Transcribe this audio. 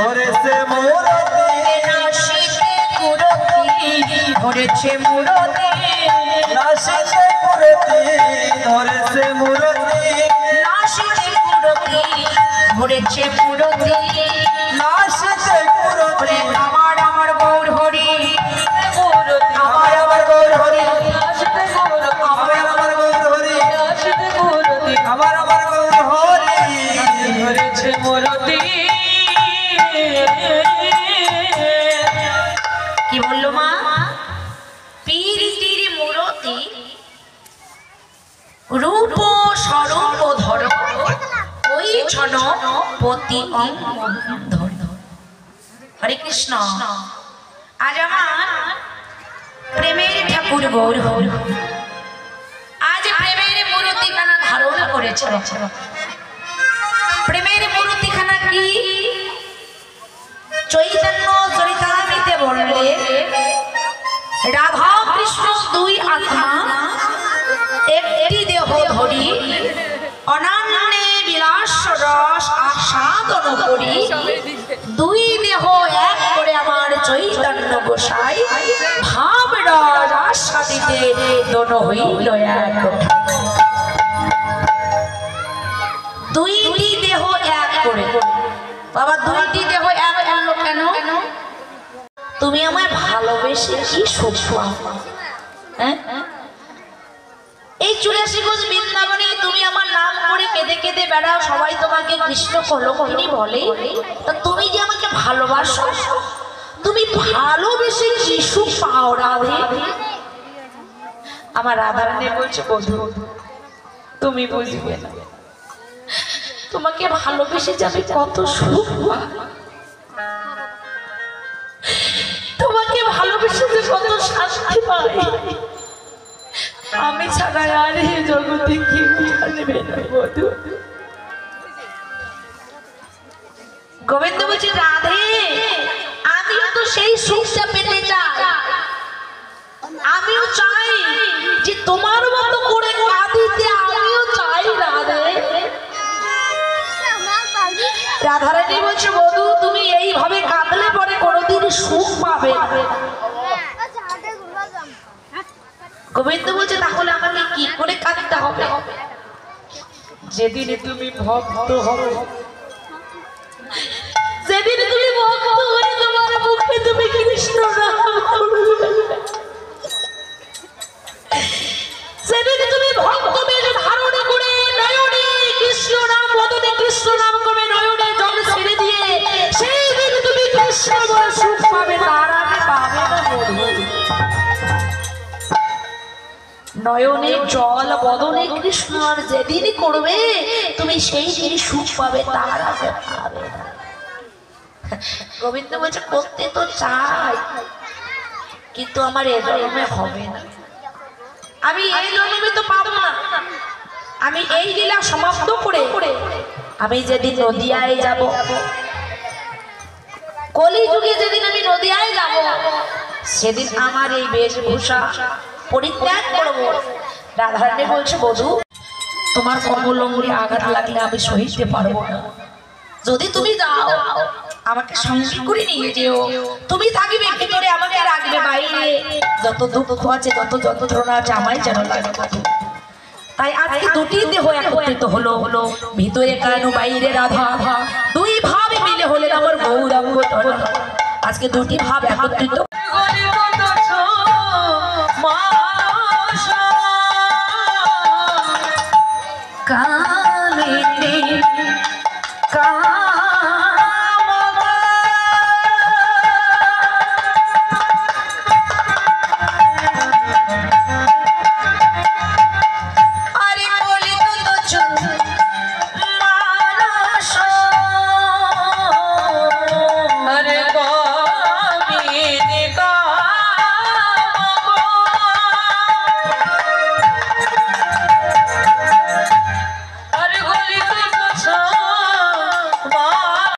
ধরেছে মুরতি নাসিতে কুরতি ধরেছে মুরতি নাসিতে কুরতি ধরেছে মুরতি নাসিতে কুরতি ধরেছে মুরতি নাসিতে কুরতি আমার আমার গৌর হরি আমার আমার গৌর হরি আমার আমার গৌর হরি আমার আমার গৌর হরি ধরেছে মুরতি। কি বললো মা? পীরিতির মুরতি রূপ স্বরূপ ধর ওই ছন পতি ধর। হরে কৃষ্ণ। আজ আমার প্রেমের ঠাকুর গৌর আজ প্রেমের মূর্তিখানা ধারণ করেছে। প্রেমের মূর্তিখানা কি? চৈতন্য চরিতামৃতে বললে রাধা কৃষ্ণ দুই আত্মা একটি দেহ ধরি অনন্যে বিলাস রস আস্বাদন করি দুই দেহ এক করে আমার চৈতন্য গোসাই ভাব রস আস্বাদিতে দোনো হইল এক। দুইটি দেহ এক করে বাবা দুইটি দেহ এক করলো কেন? তুমি আমায় ভালোবেসে কি সুখ পাও? এই 84 গজ বৃন্দাবনে তুমি আমার নাম করে কেঁদে কেঁদে বেড়াও, সবাই তোমাকে কৃষ্ণ কলঙ্কিনী বলে, তা তুমি যে আমাকে ভালোবাসো, তুমি ভালোবেসে কি সুখ পাও রাধে? আমার রাধারানী বলছে বধূ তুমি বুঝবে না, তোমাকে ভালোবেসে যাবে কত সুখ, তোমাকে ভালোবেসে যে কত শান্তি পাই, আমি ছাড়া আর এই জগতে কেউ জানবে না বধূ। গোবিন্দ বলছে রাধে আমিও তো সেই সুখটা পেতে চাই, আমিও চাই যে তোমার মতো করে কাঁদিতে, আমিও চাই রাধে। রাধারানী বলছে বধূ তুমি এইভাবে কাঁদলে পরে কোনোদিন সুখ পাবে। গোবিন্দ বলছে তাহলে আমাকে কি করে কাঁদতে হবে? যেদিন তুমি ভক্ত হবে, যেদিন তুমি ভক্ত হয়ে তোমার মুখে তুমি কৃষ্ণ নাম করবে, সেদিন তুমি ভক্ত বেশ ধারণ করে নয়নে কৃষ্ণ নাম, বদনে কৃষ্ণ নাম করবে, নয়নে জল ছেড়ে দিয়ে সেই দিন তুমি কৃষ্ণময় সুখ পাবে, তার আগে পাবে না বলবো। নয়নে জল বদনে কৃষ্ণ আর যেদিন করবে তুমি সেই দিন সুখ পাবে, তার আগে পাবে না। গোবিন্দ বলছে করতে তো চাই কিন্তু আমার এ জন্মে হবে না, আমি এই জন্মে তো পাবো না। আমি এই লীলা সমাপ্ত করে আমি যেদিন নদিয়ায় যাব, কলিযুগে যেদিন আমি নদিয়ায় যাব, সেদিন আমার এই বেশভূষা পরিত্যাগ করব। রাধারানী বলছে বধূ তোমার কমল অঙ্গুলে আঘাত লাগলে আমি সহিতে পারবো না, যদি তুমি যাও আমাকে সঙ্গে করে নিয়ে যেও, তুমি থাকবে ভিতরে আমাকে রাখবে বাইরে, যত দুঃখ আছে যত যন্ত্রণা আছে আমায় যেন লাগে। তাই আজকে দুটি দেহ একত্রিত হলো, ভিতরে কেন বাইরে রাধা, দুই ভাব মিলে হলেন আমার গৌরাঙ্গ তনয়। আজকে দুটি ভাব একত্রিত কা